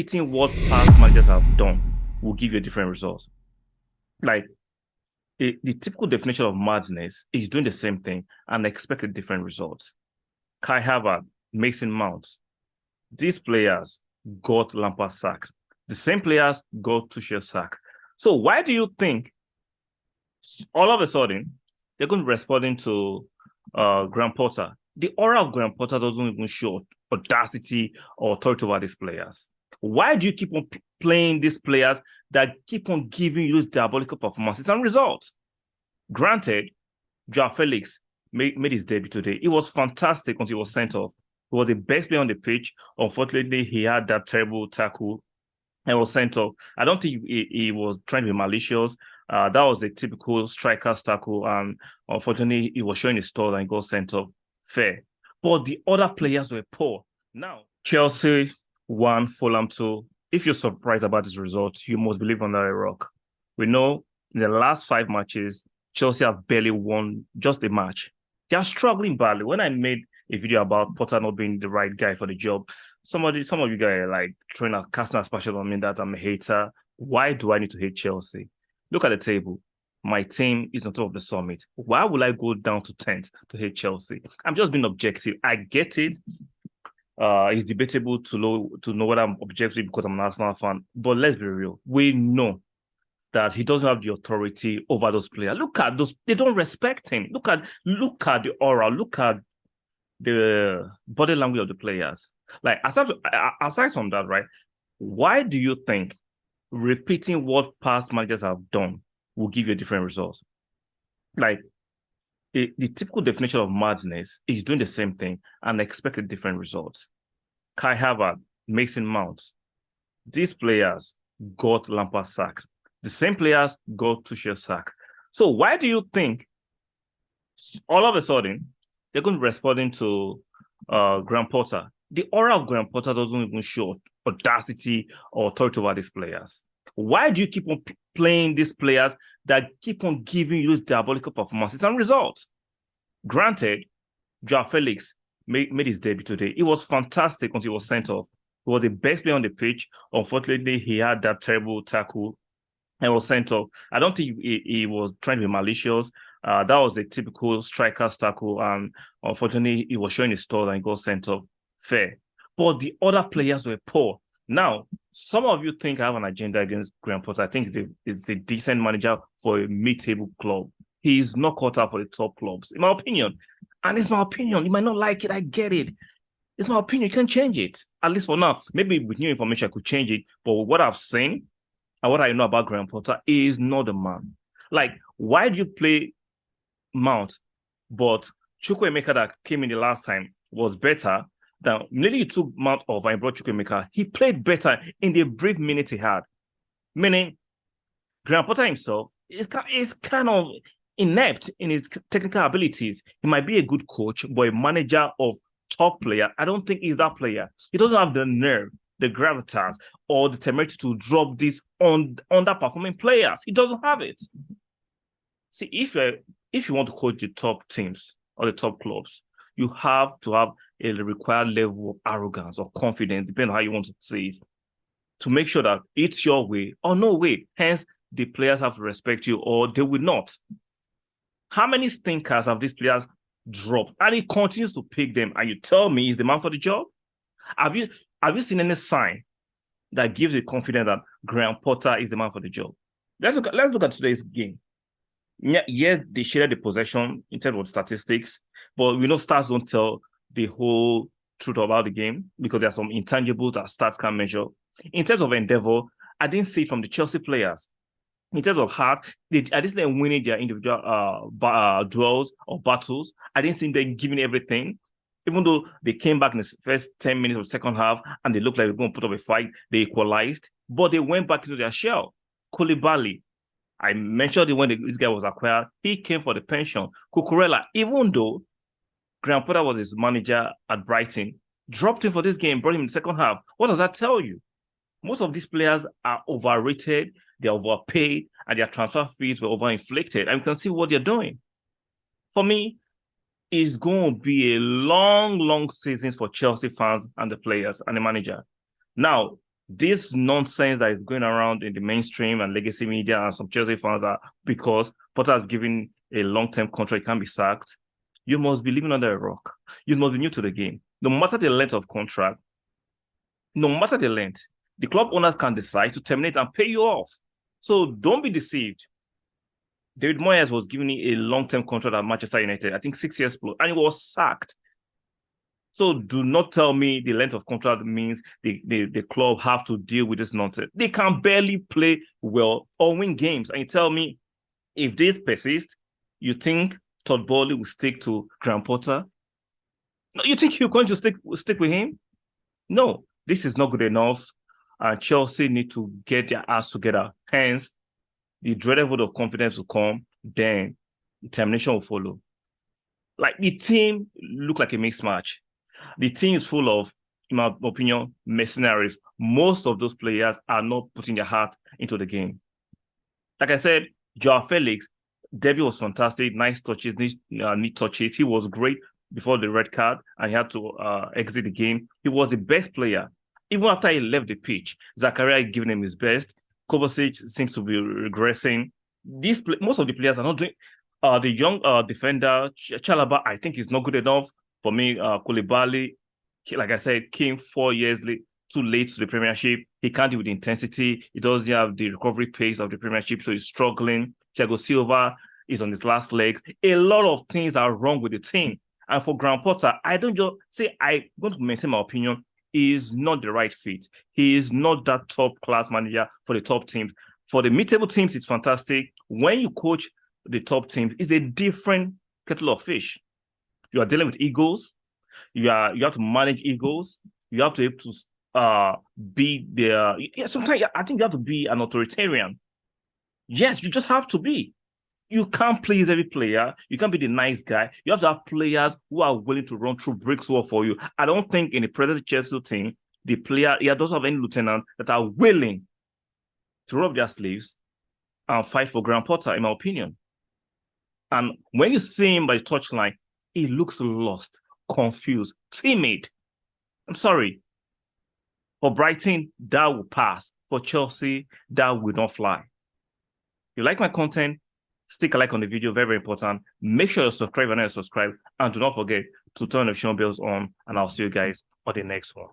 Eating what past managers have done will give you a different result. Like the typical definition of madness is doing the same thing and expect a different result. Kai Havertz, Mason Mount, these players got Lampard sacked. The same players got Tuchel sacked. So why do you think all of a sudden they're going to be responding to Graham Potter? The aura of Graham Potter doesn't even show audacity or authority over these players. Why do you keep on playing these players that keep on giving you those diabolical performances and results? Granted, Joao Felix made his debut today. It was fantastic until he was sent off. He was the best player on the pitch. Unfortunately, he had that terrible tackle and was sent off. I don't think he was trying to be malicious. That was a typical striker's tackle, and unfortunately, he was showing his stall and got sent off. Fair. But the other players were poor. Now, Chelsea won, Fulham 2. If you're surprised about this result, you must believe under a rock. We know in the last 5 matches, Chelsea have barely won just a match. They are struggling badly. When I made a video about Potter not being the right guy for the job, some of you guys are like trying to cast aspersion on me that I'm a hater. Why do I need to hate Chelsea? Look at the table. My team is on top of the summit. Why would I go down to 10th to hate Chelsea? I'm just being objective. I get it. It's debatable to know whether I'm objective because I'm an Arsenal fan. But let's be real. We know that he doesn't have the authority over those players. Look at those; they don't respect him. Look at the aura. Look at the body language of the players. Like aside from that, right? Why do you think repeating what past managers have done will give you a different result? Like the typical definition of madness is doing the same thing and expect a different result. Kai Havertz, Mason Mount, these players got Lampard sacked. The same players got Tuchel sacked. So why do you think all of a sudden they're going to be responding to Graham Potter? The aura of Graham Potter doesn't even show audacity or authority over these players. Why do you keep on playing these players that keep on giving you those diabolical performances and results? Granted, Joao Felix made his debut today. It was fantastic until he was sent off. He was the best player on the pitch. Unfortunately, he had that terrible tackle and was sent off. I don't think he was trying to be malicious. That was a typical striker's tackle, and unfortunately, he was showing his stall and got sent off. Fair. But the other players were poor. Now, some of you think I have an agenda against Graham Potter. I think it's a decent manager for a mid-table club. He's not cut out for the top clubs, in my opinion. And it's my opinion. You might not like it. I get it. It's my opinion. You can't change it. At least for now. Maybe with new information, I could change it. But what I've seen and what I know about Graham Potter is not the man. Like, why do you play Mount, but Chukwuemeka that came in the last time was better than immediately you took Mount off and brought Chukwuemeka. He played better in the brief minutes he had. Meaning, Graham Potter himself is kind of inept in his technical abilities. He might be a good coach, but a manager of top player, I don't think he's that player. He doesn't have the nerve, the gravitas, or the temerity to drop these underperforming players. He doesn't have it. See, if you want to coach the top teams or the top clubs, you have to have a required level of arrogance or confidence, depending on how you want to say it, to make sure that it's your way or no way. Hence, the players have to respect you or they will not. How many stinkers have these players dropped? And he continues to pick them. And you tell me he's the man for the job? Have you seen any sign that gives you confidence that Graham Potter is the man for the job? Let's look at today's game. Yes, they shared the possession in terms of statistics, but we know stats don't tell the whole truth about the game because there are some intangibles that stats can measure. In terms of endeavor, I didn't see it from the Chelsea players. In terms of heart, I didn't see them winning their individual duels or battles. I didn't see them giving everything. Even though they came back in the first 10 minutes of the second half and they looked like they were going to put up a fight, they equalized, but they went back into their shell. Koulibaly, I mentioned it when this guy was acquired. He came for the pension. Cucurella, even though Graham Potter was his manager at Brighton, dropped him for this game, brought him in the second half. What does that tell you? Most of these players are overrated, they're overpaid, and their transfer fees were overinflated. And you can see what they're doing. For me, it's going to be a long, long season for Chelsea fans and the players and the manager. Now, This nonsense that is going around in the mainstream and legacy media and some Chelsea fans are because Potter has given a long-term contract, can't be sacked. You must be living under a rock. You must be new to the game. No matter the length of contract, no matter the length, the club owners can decide to terminate and pay you off. So don't be deceived. David Moyes was given a long-term contract at Manchester United, I think 6 years plus, and he was sacked. So do not tell me the length of contract means the club have to deal with this nonsense. They can barely play well or win games. And you tell me if this persists, you think Todd Bowley will stick to Graham Potter? No, you think you're going to stick with him? No, this is not good enough. And Chelsea need to get their ass together. Hence, the dreaded vote of confidence will come, then determination will follow. Like the team look like a mixed match. The team is full of, in my opinion, mercenaries. Most of those players are not putting their heart into the game. Like I said, Joao Felix, debut was fantastic, nice touches, neat touches. He was great before the red card, and he had to exit the game. He was the best player. Even after he left the pitch, Zakaria giving him his best. Kovacic seems to be regressing. Most of the players are not doing. The young defender Chalaba, I think, is not good enough for me. Koulibaly, like I said, came 4 years too late to the Premiership. He can't deal with the intensity. He doesn't have the recovery pace of the Premiership, so he's struggling. Thiago Silva is on his last legs. A lot of things are wrong with the team. And for Graham Potter, I don't just say I'm going to maintain my opinion. He is not the right fit. He is not that top class manager for the top teams. For the mid-table teams, it's fantastic. When you coach the top teams, it's a different kettle of fish. You are dealing with egos. You have to manage egos. You have to be able to be there. Yeah, sometimes I think you have to be an authoritarian. Yes, you just have to be. You can't please every player. You can't be the nice guy. You have to have players who are willing to run through bricks wall for you. I don't think in the present Chelsea team, the player, doesn't have any lieutenants that are willing to roll up their sleeves and fight for Graham Potter, in my opinion. And when you see him by the touchline, he looks lost, confused, timid. I'm sorry. For Brighton, that will pass. For Chelsea, that will not fly. If you like my content, stick a like on the video, very, very important. Make sure you subscribe and subscribe. And do not forget to turn the notification bells on. And I'll see you guys on the next one.